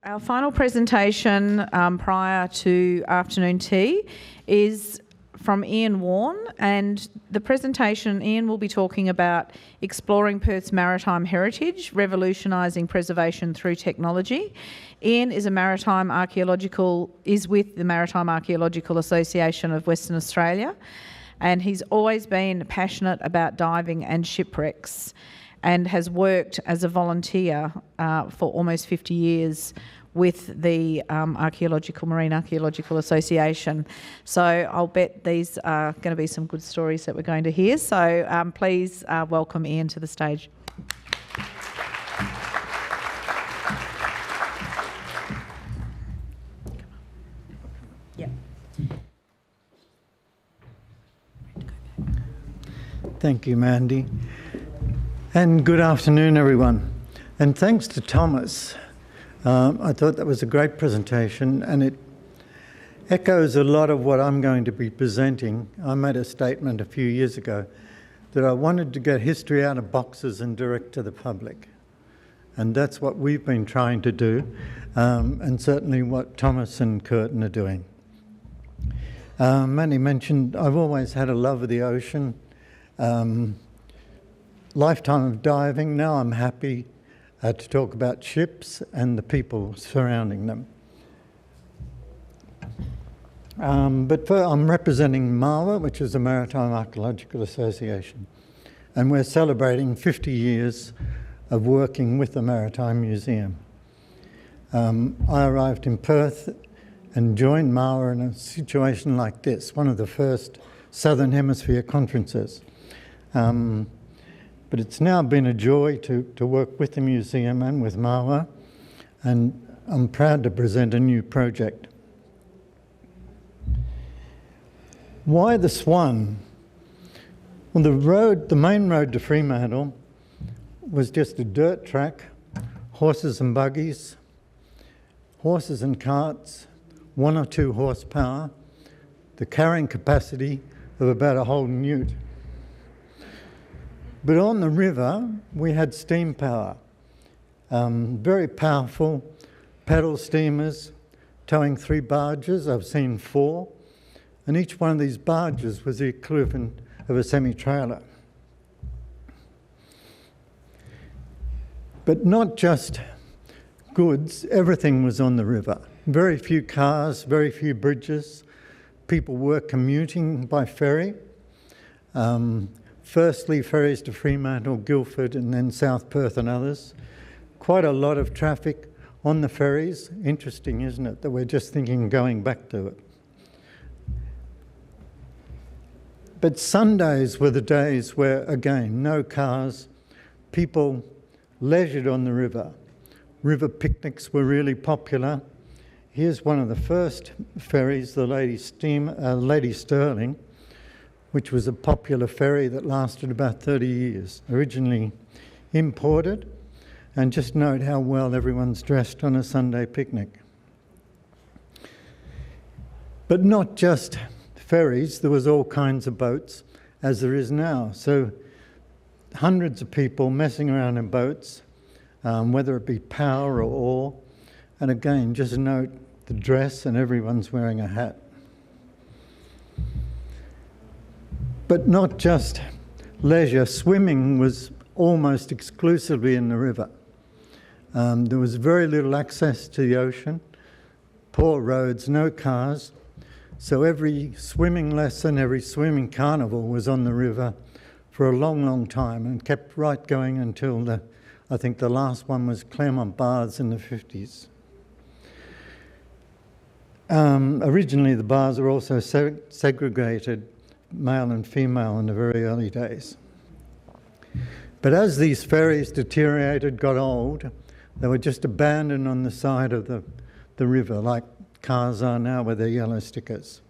Our final presentation prior to afternoon tea is from Warne, and the presentation, Ian will be talking about exploring Perth's maritime heritage, revolutionising preservation through technology. Ian is with the Maritime Archaeological Association of Western Australia, and he's always been passionate about diving and shipwrecks, and has worked as a volunteer for almost 50 years with the Marine Archaeological Association. So I'll bet these are going to be some good stories that we're going to hear. So please welcome Ian to the stage. Yeah. Thank you, Mandy. And good afternoon, everyone. And thanks to Thomas. I thought that was a great presentation, and it echoes a lot of what I'm going to be presenting. I made a statement a few years ago that I wanted to get history out of boxes and direct to the public. And that's what we've been trying to do, and certainly what Thomas and Curtin are doing. Mandy mentioned I've always had a love of the ocean. Lifetime of diving. Now I'm happy to talk about ships and the people surrounding them. But I'm representing MARWA, which is the Maritime Archaeological Association, and we're celebrating 50 years of working with the Maritime Museum. I arrived in Perth and joined MARWA in a situation like this, one of the first Southern Hemisphere conferences. But it's now been a joy to work with the museum and with MARWA, and I'm proud to present a new project. Why the Swan? Well, the main road to Fremantle was just a dirt track, horses and buggies, horses and carts, 1 or 2 horsepower, the carrying capacity of about a whole newt. But on the river, we had steam power, very powerful paddle steamers towing 3 barges. I've seen 4, and each one of these barges was the equivalent of a semi-trailer. But not just goods, everything was on the river. Very few cars, very few bridges. People were commuting by ferry. Firstly, ferries to Fremantle, Guildford, and then South Perth and others. Quite a lot of traffic on the ferries. Interesting, isn't it, that we're just thinking going back to it. But Sundays were the days where, again, no cars, people leisured on the river. River picnics were really popular. Here's one of the first ferries, the Lady Stirling, which was a popular ferry that lasted about 30 years, originally imported. And just note how well everyone's dressed on a Sunday picnic. But not just ferries, there was all kinds of boats, as there is now. So hundreds of people messing around in boats, whether it be power or oar. And again, just note the dress, and everyone's wearing a hat. But not just leisure, swimming was almost exclusively in the river. There was very little access to the ocean, poor roads, no cars. So every swimming lesson, every swimming carnival was on the river for a long, long time, and kept right going until I think the last one was Claremont Baths in the 50s. Originally the baths were also segregated, male and female, in the very early days. But as these ferries deteriorated, got old, they were just abandoned on the side of the river, like cars are now with their yellow stickers.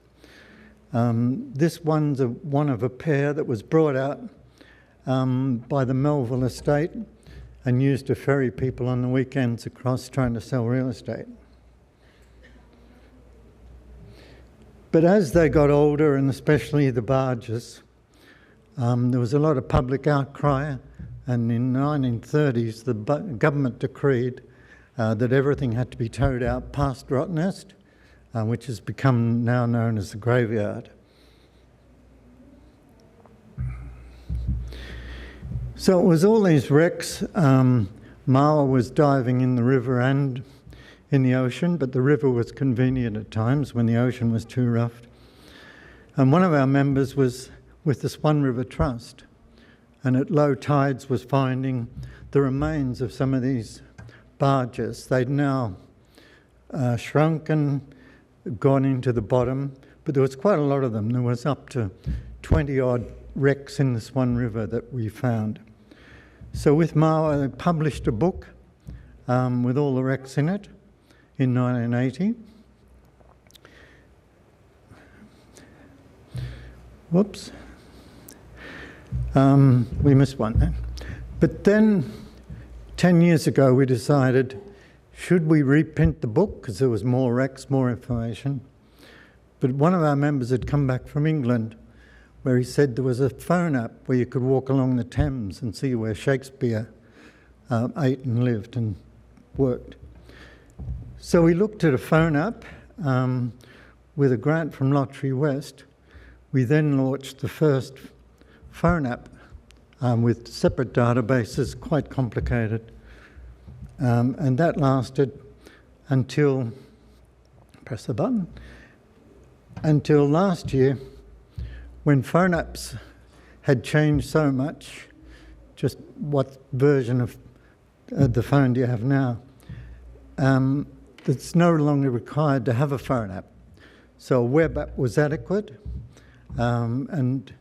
This one's one of a pair that was brought out by the Melville estate and used to ferry people on the weekends across trying to sell real estate. But as they got older, and especially the barges, there was a lot of public outcry, and in the 1930s the government decreed that everything had to be towed out past Rottnest, which has become now known as the graveyard. So it was all these wrecks. Marwa was diving in the river and in the ocean, but the river was convenient at times when the ocean was too rough. And one of our members was with the Swan River Trust, and at low tides was finding the remains of some of these barges. They'd now shrunken, gone into the bottom, but there was quite a lot of them. There was up to 20 odd wrecks in the Swan River that we found. So with Marwa, they published a book with all the wrecks in it in 1980. Whoops. We missed one then. But then, 10 years ago, we decided, should we reprint the book? Because there was more wrecks, more information. But one of our members had come back from England where he said there was a phone app where you could walk along the Thames and see where Shakespeare ate and lived and worked. So we looked at a phone app with a grant from Lottery West. We then launched the first phone app with separate databases, quite complicated. And that lasted until, press the button, until last year, when phone apps had changed so much. Just what version of the phone do you have now? It's no longer required to have a phone app. So a web app was adequate, and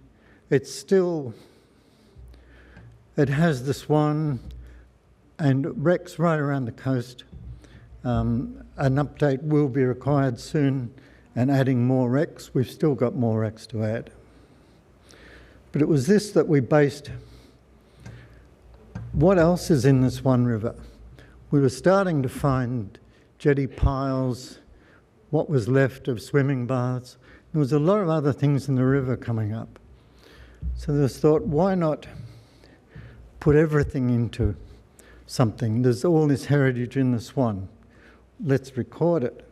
it's still, it has the Swan and wrecks right around the coast. An update will be required soon, and adding more wrecks. We've still got more wrecks to add. But it was this that we based. What else is in the Swan River? We were starting to find jetty piles, what was left of swimming baths. There was a lot of other things in the river coming up. So there was thought, why not put everything into something? There's all this heritage in the Swan. Let's record it.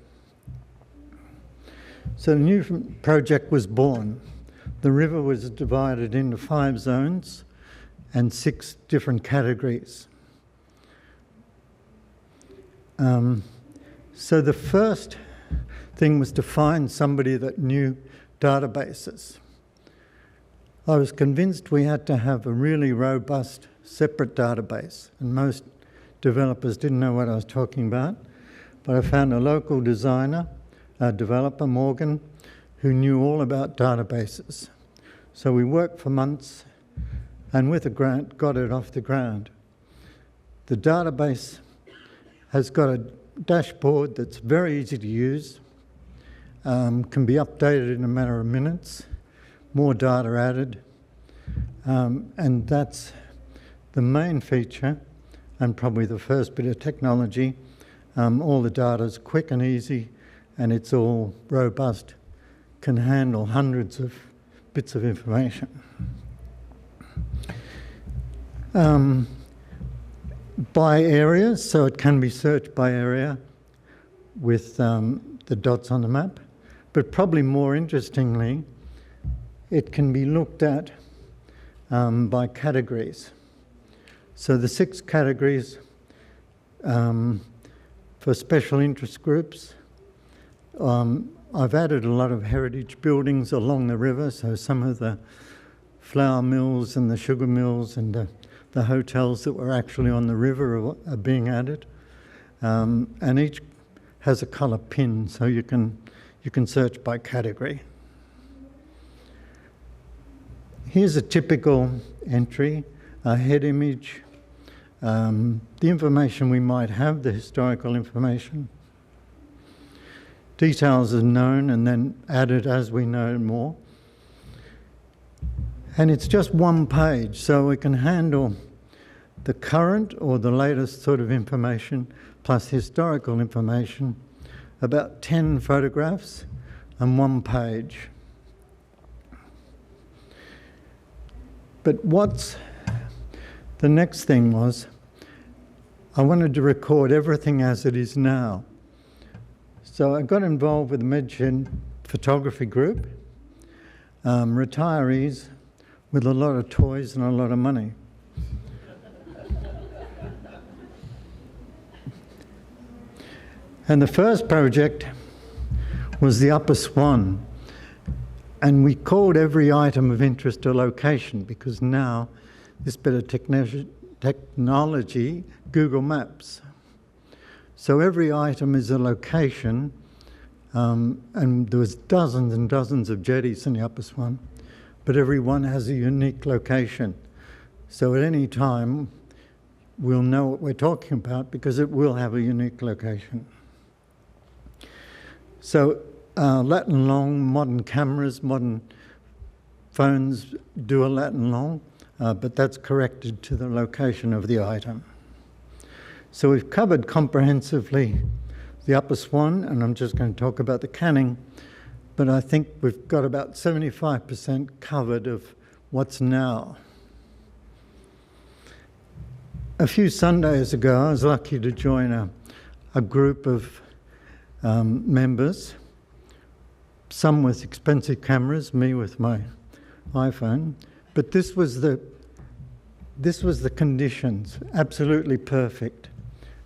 So the new project was born. The river was divided into 5 zones and 6 different categories. So the first thing was to find somebody that knew databases. I was convinced we had to have a really robust, separate database, and most developers didn't know what I was talking about. But I found a local designer, a developer, Morgan, who knew all about databases. So we worked for months, and with a grant, got it off the ground. The database has got a dashboard that's very easy to use, can be updated in a matter of minutes, more data added, and that's the main feature, and probably the first bit of technology. All the data is quick and easy, and it's all robust, can handle hundreds of bits of information. By areas, so it can be searched by area with the dots on the map, but probably more interestingly, it can be looked at by categories. So the 6 categories for special interest groups. I've added a lot of heritage buildings along the river, so some of the flour mills and the sugar mills and the hotels that were actually on the river are being added. And each has a colour pin, so you can search by category. Here's a typical entry, a head image, the information we might have, the historical information. Details are known and then added as we know more. And it's just one page, so we can handle the current or the latest sort of information plus historical information, about 10 photographs and one page. But what's the next thing was, I wanted to record everything as it is now. So I got involved with the Medshed photography group, retirees with a lot of toys and a lot of money. And the first project was the Upper Swan. And we called every item of interest a location, because now this bit of technology, Google Maps. So every item is a location, and there was dozens and dozens of jetties in the Upper Swan, but every one has a unique location. So at any time, we'll know what we're talking about because it will have a unique location. So lat and long, modern cameras, modern phones do a lat and long, but that's corrected to the location of the item. So we've covered comprehensively the Upper Swan, and I'm just going to talk about the Canning, but I think we've got about 75% covered of what's now. A few Sundays ago, I was lucky to join a group of members, some with expensive cameras, me with my iPhone, but this was the conditions, absolutely perfect.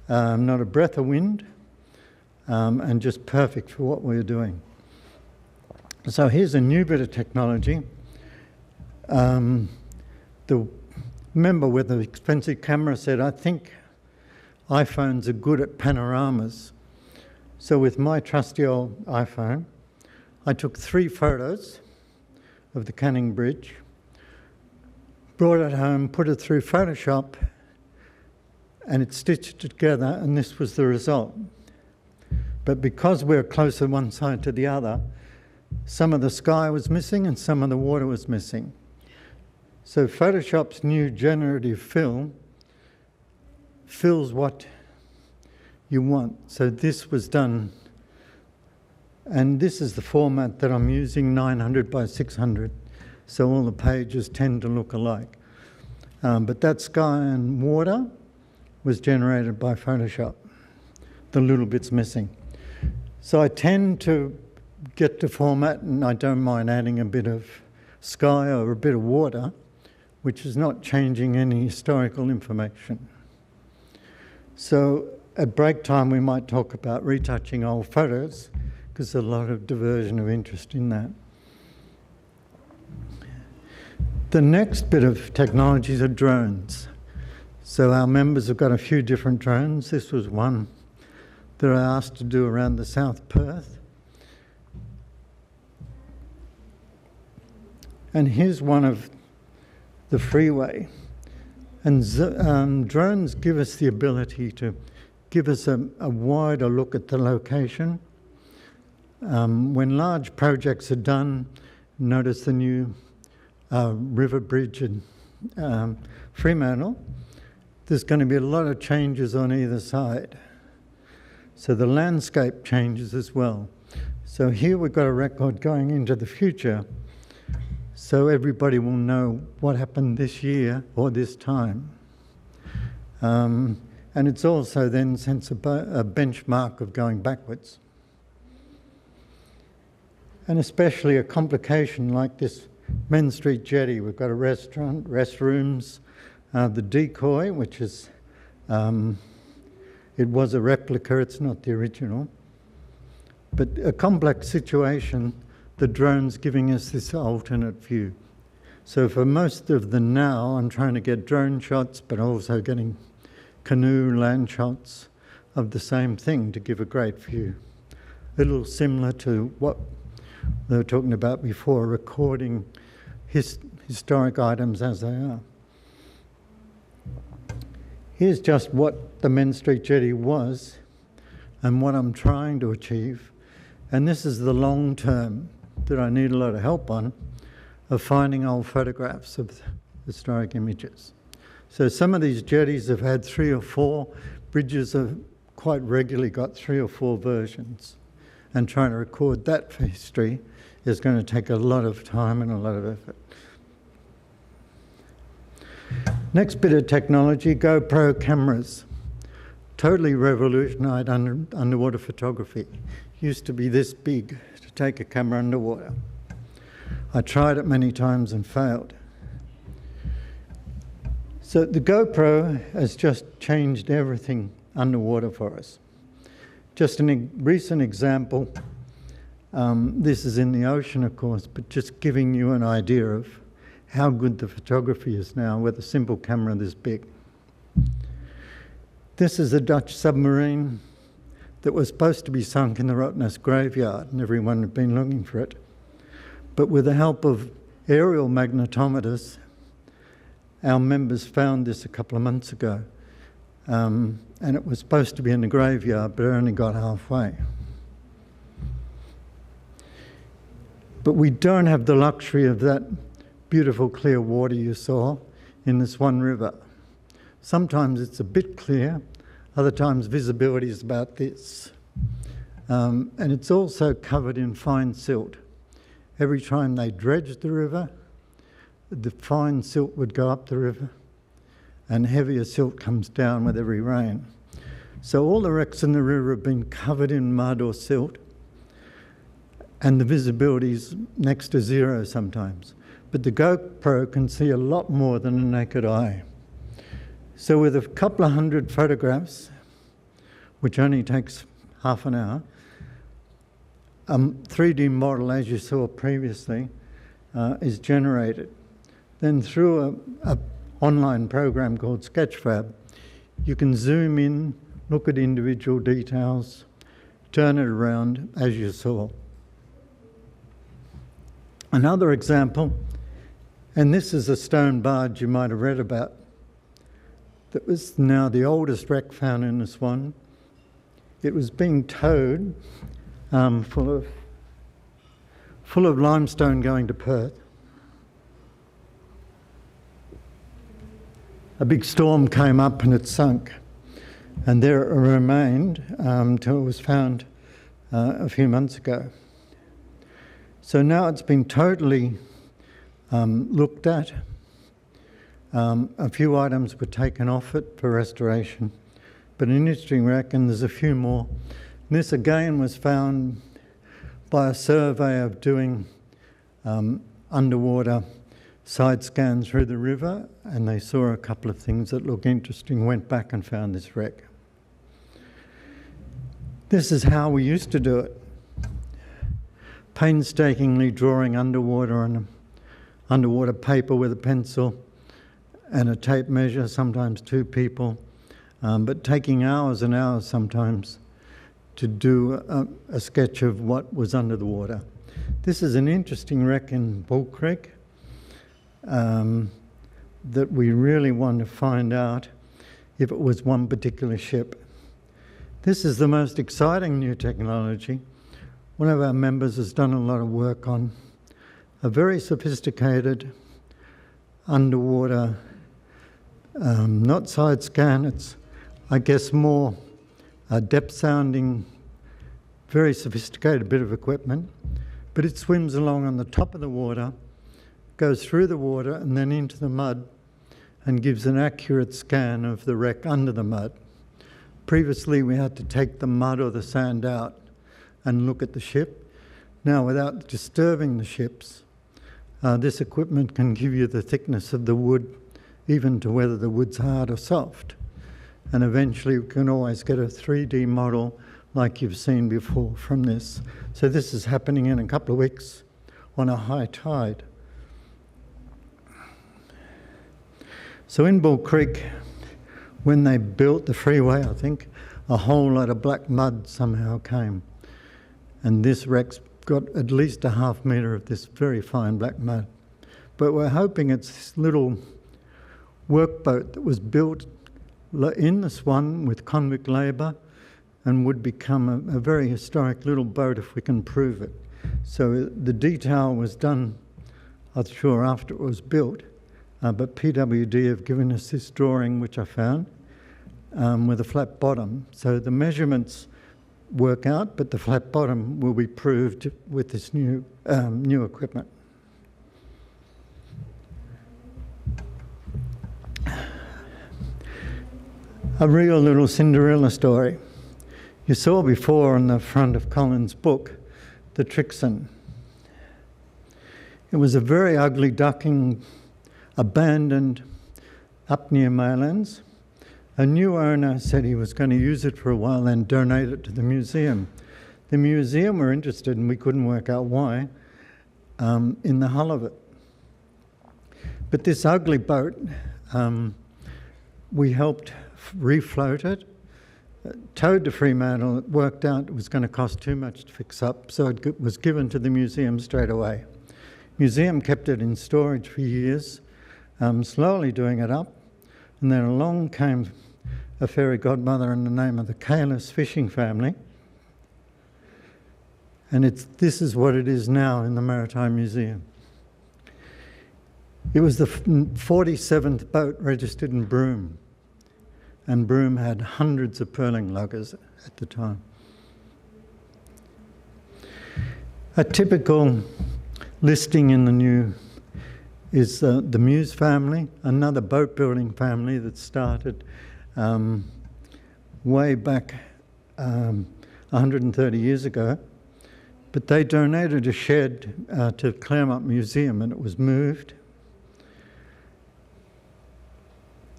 Not a breath of wind, and just perfect for what we were doing. So here's a new bit of technology. The member with the expensive camera said, I think iPhones are good at panoramas. So with my trusty old iPhone, I took 3 photos of the Canning Bridge, brought it home, put it through Photoshop, and it stitched together, and this was the result. But because we're closer one side to the other, some of the sky was missing and some of the water was missing. So Photoshop's new generative fill fills what you want. So this was done, and this is the format that I'm using, 900 by 600. So all the pages tend to look alike. But that sky and water was generated by Photoshop. The little bit's missing. So I tend to get to format, and I don't mind adding a bit of sky or a bit of water, which is not changing any historical information. So at break time, we might talk about retouching old photos, because there's a lot of diversion of interest in that. The next bit of technologies are drones. So our members have got a few different drones. This was one that I asked to do around the South Perth. And here's one of the freeway. And drones give us the ability to give us a wider look at the location. When large projects are done, notice the new river bridge in Fremantle, there's going to be a lot of changes on either side. So the landscape changes as well. So here we've got a record going into the future, so everybody will know what happened this year or this time. And it's also then since a benchmark of going backwards. And especially a complication like this Main Street jetty. We've got a restaurant, restrooms, the decoy, which is, it was a replica, it's not the original. But a complex situation, the drone's giving us this alternate view. So for most of the now, I'm trying to get drone shots, but also getting canoe land shots of the same thing to give a great view. A little similar to what they were talking about before, recording historic items as they are. Here's just what the Main Street jetty was and what I'm trying to achieve. And this is the long term that I need a lot of help on, of finding old photographs of historic images. So some of these jetties have had 3 or 4, bridges have quite regularly got 3 or 4 versions. And trying to record that for history is going to take a lot of time and a lot of effort. Next bit of technology, GoPro cameras. totally revolutionised underwater photography. Used to be this big to take a camera underwater. I tried it many times and failed. So the GoPro has just changed everything underwater for us. Just a recent example, this is in the ocean of course, but just giving you an idea of how good the photography is now with a simple camera this big. This is a Dutch submarine that was supposed to be sunk in the Rottnest graveyard, and everyone had been looking for it. But with the help of aerial magnetometers, our members found this a couple of months ago. And it was supposed to be in the graveyard, but it only got halfway. But we don't have the luxury of that beautiful clear water you saw in the Swan River. Sometimes it's a bit clear, other times visibility is about this. And it's also covered in fine silt. Every time they dredged the river, the fine silt would go up the river, and heavier silt comes down with every rain. So all the wrecks in the river have been covered in mud or silt, and the visibility is next to zero sometimes. But the GoPro can see a lot more than a naked eye. So with a couple of hundred photographs, which only takes half an hour, a 3D model, as you saw previously, is generated. Then through an online program called Sketchfab, you can zoom in, look at individual details, turn it around as you saw. Another example, and this is a stone barge you might have read about, that was now the oldest wreck found in the Swan. It was being towed full of limestone going to Perth. A big storm came up and it sunk, and there it remained till it was found a few months ago. So now it's been totally looked at. A few items were taken off it for restoration, but an interesting wreck, and there's a few more. And this again was found by a surveyor doing underwater side scan through the river, and they saw a couple of things that looked interesting, went back and found this wreck. This is how we used to do it. Painstakingly drawing underwater on underwater paper with a pencil and a tape measure, sometimes two people, but taking hours and hours sometimes to do a sketch of what was under the water. This is an interesting wreck in Bull Creek that we really want to find out if it was one particular ship. This is the most exciting new technology. One of our members has done a lot of work on a very sophisticated underwater, not side scan, it's I guess more depth sounding, very sophisticated bit of equipment, but it swims along on the top of the water, goes through the water and then into the mud and gives an accurate scan of the wreck under the mud. Previously we had to take the mud or the sand out and look at the ship. Now, without disturbing the ships, this equipment can give you the thickness of the wood, even to whether the wood's hard or soft. And eventually we can always get a 3D model like you've seen before from this. So this is happening in a couple of weeks on a high tide. So in Bull Creek, when they built the freeway, I think, a whole lot of black mud somehow came. And this wreck's got at least a half metre of this very fine black mud. But we're hoping it's this little workboat that was built in the Swan with convict labour and would become a very historic little boat if we can prove it. So the detail was done, I'm sure, after it was built, but PWD have given us this drawing, which I found, with a flat bottom. So the measurements work out, but the flat bottom will be proved with this new equipment. A real little Cinderella story. You saw before on the front of Colin's book, the Trixon. It was a very ugly ducking, abandoned up near Maylands. A new owner said he was going to use it for a while and donate it to the museum. The museum were interested, and we couldn't work out why, in the hull of it. But this ugly boat, we helped refloat it, towed to Fremantle. It worked out it was going to cost too much to fix up, so it was given to the museum straight away. Museum kept it in storage for years, slowly doing it up, and then along came a fairy godmother in the name of the Kalis fishing family, and this is what it is now in the Maritime Museum. It was the 47th boat registered in Broome, and Broome had hundreds of pearling luggers at the time. A typical listing in the new is the Muse family, another boat building family that started way back 130 years ago. But they donated a shed to Claremont Museum, and it was moved.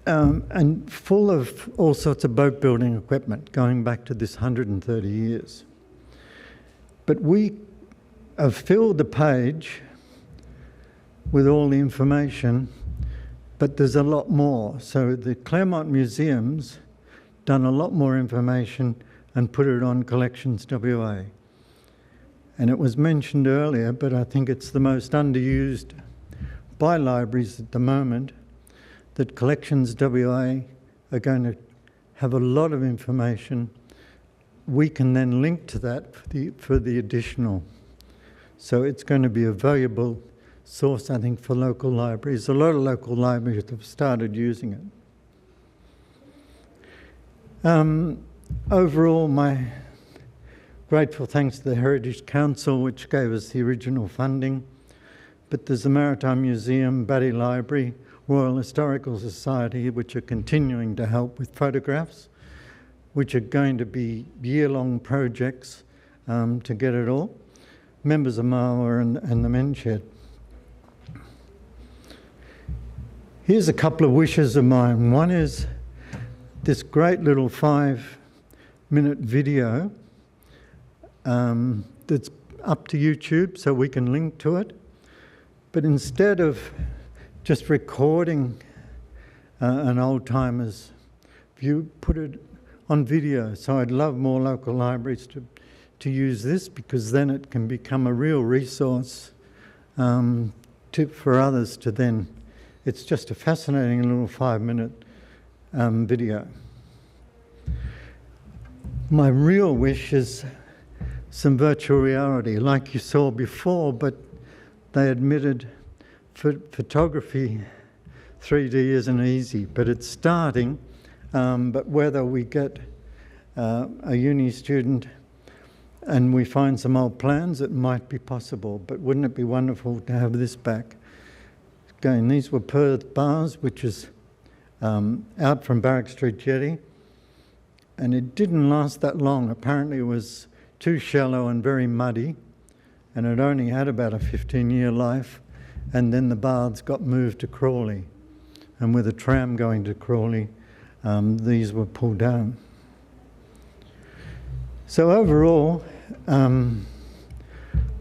And full of all sorts of boat building equipment going back to this 130 years. But we have filled the page with all the information, but there's a lot more. So the Claremont Museum's done a lot more information and put it on Collections WA. And it was mentioned earlier, but I think it's the most underused by libraries at the moment, that Collections WA are going to have a lot of information. We can then link to that for the additional. So it's going to be a valuable source, I think, for local libraries. A lot of local libraries have started using it. Overall, my grateful thanks to the Heritage Council, which gave us the original funding. But there's the Maritime Museum, Batty Library, Royal Historical Society, which are continuing to help with photographs, which are going to be year-long projects to get it all. Members of MAWA and the Men's Shed. Here's a couple of wishes of mine. One is this great little 5-minute video that's up to YouTube, so we can link to it. But instead of just recording an old-timer's view, put it on video. So I'd love more local libraries to use this, because then it can become a real resource for others to then. It's just a fascinating little 5-minute video. My real wish is some virtual reality, like you saw before, but they admitted photography 3D isn't easy, but it's starting. But whether we get a uni student and we find some old plans, it might be possible. But wouldn't it be wonderful to have this back? Again, these were Perth bars, which is out from Barrack Street Jetty, and it didn't last that long. Apparently it was too shallow and very muddy, and it only had about a 15-year life, and then the baths got moved to Crawley, and with a tram going to Crawley, these were pulled down. So overall,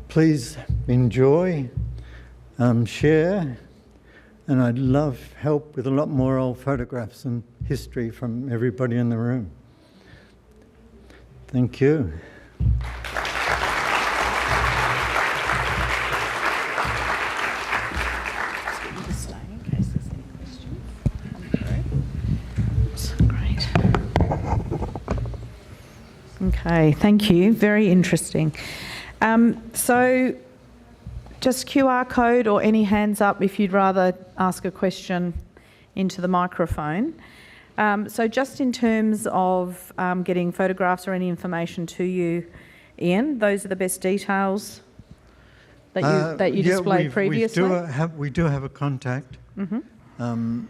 please enjoy, share, and I'd love help with a lot more old photographs and history from everybody in the room. Thank you. Okay, thank you. Very interesting. So just QR code or any hands up if you'd rather ask a question into the microphone. So just in terms of getting photographs or any information to you, Ian, those are the best details that you displayed previously? We do have a contact. Mm-hmm.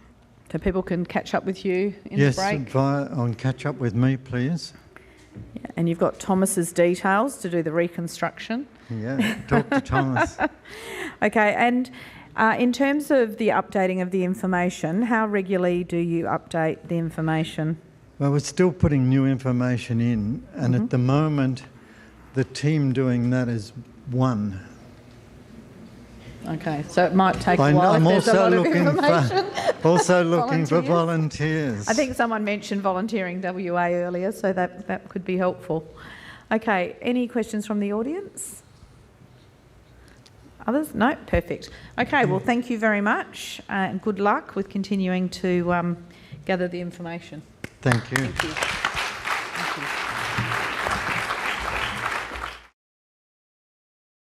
So people can catch up with you in Yes, the break. on catch up with me, please. Yeah, and you've got Thomas's details to do the reconstruction. Yeah, talk to Thomas. Okay, and in terms of the updating of the information, how regularly do you update the information? Well, we're still putting new information in, and at the moment, the team doing that is one. Okay, so it might take a while if there's a lot of information. Also looking for volunteers. I think someone mentioned volunteering WA earlier, so that could be helpful. Okay, any questions from the audience? Others? No? Perfect. Okay, well, thank you very much, and good luck with continuing to gather the information. Thank you. Thank you.